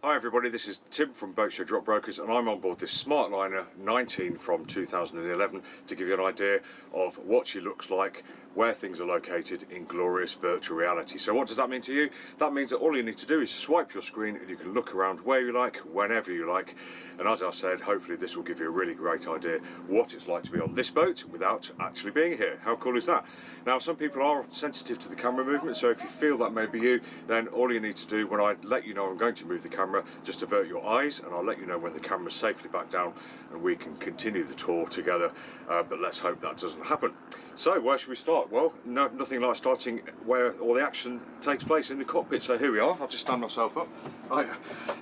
Hi everybody, this is Tim from Boatshed Yacht Brokers and I'm on board this Smartliner 19 from 2011 to give you an idea of what she looks like, where things are located in glorious virtual reality. So what does that mean to you? That means that all you need to do is swipe your screen and you can look around where you like, whenever you like. And as I said, hopefully this will give you a really great idea what it's like to be on this boat without actually being here. How cool is that? Now some people are sensitive to the camera movement, so if you feel that may be you, then all you need to do when I let you know I'm going to move the camera, just avert your eyes and I'll let you know when the camera's safely back down and we can continue the tour together, but let's hope that doesn't happen. So where should we start? Well, nothing like starting where all the action takes place, in the cockpit. So here we are, I'll just stand myself up. Right.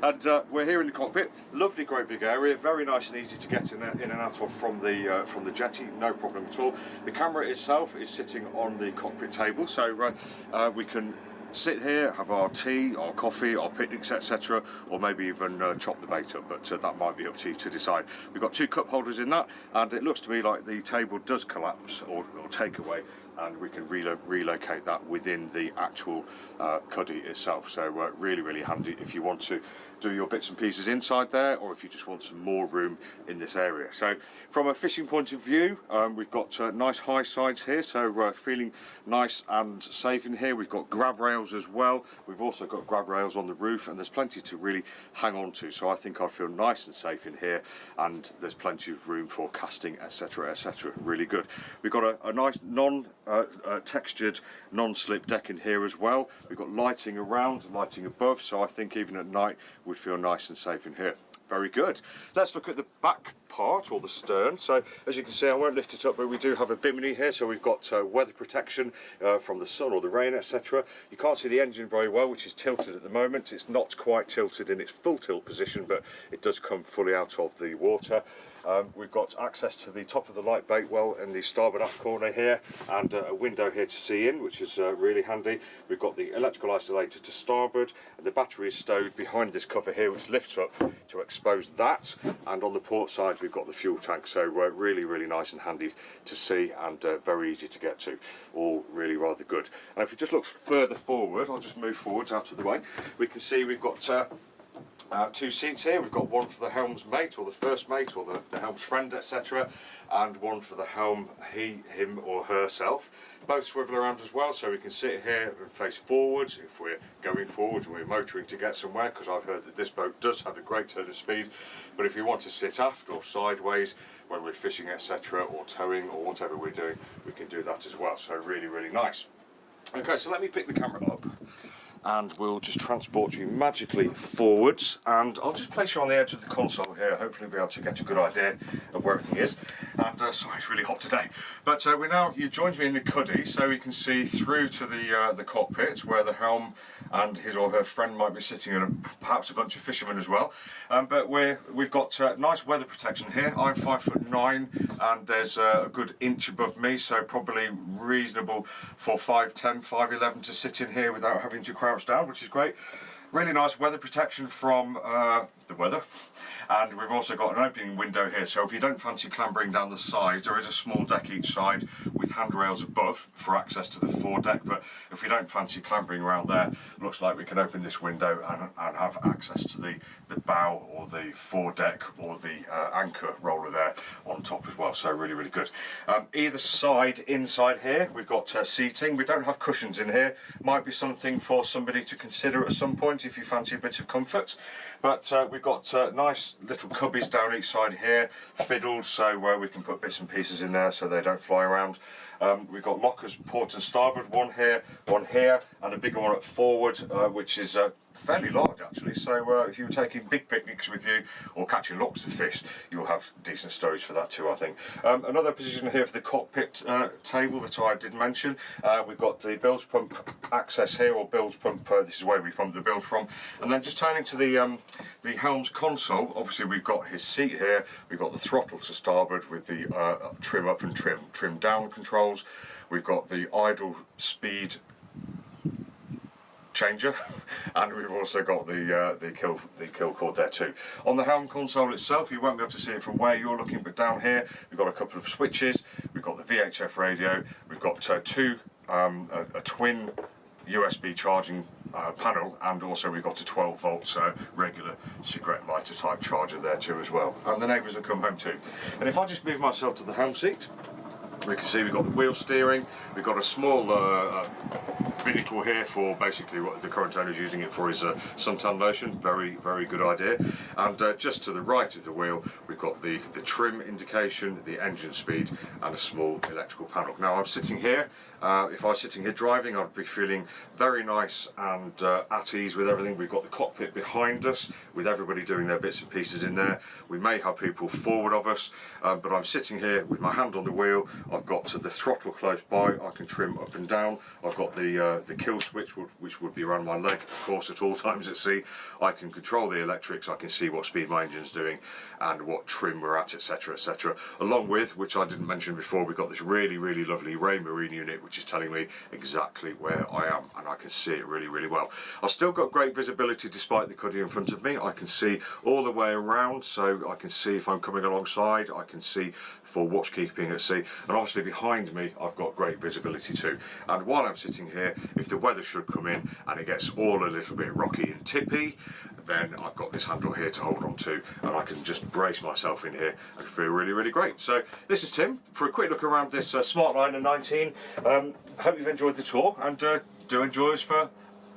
And we're here in the cockpit. Lovely great big area, very nice and easy to get in and out of from the jetty, no problem at all. The camera itself is sitting on the cockpit table, so we can sit here, have our tea, our coffee, our picnics, etc., or maybe even chop the bait up, but that might be up to you to decide. We've got two cup holders in that, and it looks to me like the table does collapse or take away, and we can relocate that within the actual cuddy itself. So really handy if you want to do your bits and pieces inside there, or if you just want some more room in this area. So from a fishing point of view, we've got nice high sides here, so feeling nice and safe in here. We've got grab rails as well. We've also got grab rails on the roof, and there's plenty to really hang on to, so I think I feel nice and safe in here, and there's plenty of room for casting, etc., etc. Really good. We've got a nice textured non-slip deck in here as well. We've got lighting around, lighting above, so I think even at night we'd feel nice and safe in here. Very good. Let's look at the back part, or the stern. So as you can see, I won't lift it up, but we do have a Bimini here, so we've got weather protection from the sun or the rain, etc. You can't see the engine very well, which is tilted at the moment. It's not quite tilted in its full tilt position, but it does come fully out of the water. We've got access to the top of the light bait well in the starboard aft corner here, and a window here to see in, which is really handy. We've got the electrical isolator to starboard, and the battery is stowed behind this cover here, which lifts up to expose that, and on the port side we've got the fuel tank, so really nice and handy to see, and very easy to get to. All really rather good. And if we just look further forward, I'll just move forwards out of the way, we can see we've got two seats here. We've got one for the helm's mate, or the first mate, or the helm's friend, etc., and one for the helm, him or herself. Both swivel around as well, so we can sit here and face forwards if we're going forwards and we're motoring to get somewhere, because I've heard that this boat does have a great turn of speed. But if you want to sit aft or sideways when we're fishing, etc., or towing, or whatever we're doing, we can do that as well. So really nice. Okay, so let me pick the camera up, and we'll just transport you magically forwards, and I'll just place you on the edge of the console here, hopefully be able to get a good idea of where everything is. And sorry, it's really hot today, but you joined me in the cuddy, so we can see through to the cockpit where the helm and his or her friend might be sitting, and perhaps a bunch of fishermen as well. But we've got nice weather protection here. I'm 5'9", and there's a good inch above me, so probably reasonable for 5'10", 5'11" to sit in here without having to crouch down, which is great. Really nice weather protection from the weather, and we've also got an opening window here, so if you don't fancy clambering down the sides, there is a small deck each side with handrails above for access to the foredeck. But if you don't fancy clambering around there, looks like we can open this window and have access to the bow or the foredeck or the anchor roller there on top as well, so really good. Either side inside here we've got seating. We don't have cushions in here, might be something for somebody to consider at some point if you fancy a bit of comfort. But we've got nice little cubbies down each side here, fiddled, so we can put bits and pieces in there so they don't fly around. We've got lockers port and starboard, one here, and a bigger one at forward, which is fairly large actually, so if you were taking big picnics with you or catching lots of fish, you'll have decent storage for that too, I think. Another position here for the cockpit table that I did mention. We've got the bilge pump access here, or bilge pump, this is where we pump the bilge from. And then just turning to the helm's console, obviously we've got his seat here, we've got the throttle to starboard with the trim up and trim down controls. We've got the idle speed changer, and we've also got the kill cord there too. On the helm console itself, you won't be able to see it from where you're looking, but down here we've got a couple of switches. We've got the VHF radio. We've got a twin USB charging panel, and also we've got a 12 volt regular cigarette lighter type charger there too as well. And the neighbours have come home too. And if I just move myself to the helm seat, we can see we've got the wheel steering, we've got a small binnacle here for basically what the current owner is using it for is suntan lotion. Very, very good idea. And just to the right of the wheel, we've got the trim indication, the engine speed, and a small electrical panel. Now I'm sitting here. If I was sitting here driving, I'd be feeling very nice and at ease with everything. We've got the cockpit behind us with everybody doing their bits and pieces in there. We may have people forward of us, but I'm sitting here with my hand on the wheel. I've got the throttle close by. I can trim up and down. I've got the kill switch, which would be around my leg, of course, at all times at sea. I can control the electrics. I can see what speed my engine's doing and what trim we're at, etc., etc. Along with, which I didn't mention before, we've got this really, really lovely Raymarine unit, which is telling me exactly where I am, and I can see it really, really well. I've still got great visibility despite the cuddy in front of me. I can see all the way around, so I can see if I'm coming alongside. I can see for watchkeeping at sea, and obviously behind me I've got great visibility too. And while I'm sitting here, if the weather should come in and it gets all a little bit rocky and tippy, then I've got this handle here to hold on to, and I can just brace myself in here and feel really, really great. So this is Tim for a quick look around this Smartliner 19. Hope you've enjoyed the tour, and do enjoy us for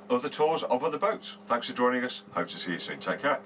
other tours of other boats. Thanks for joining us. Hope to see you soon. Take care.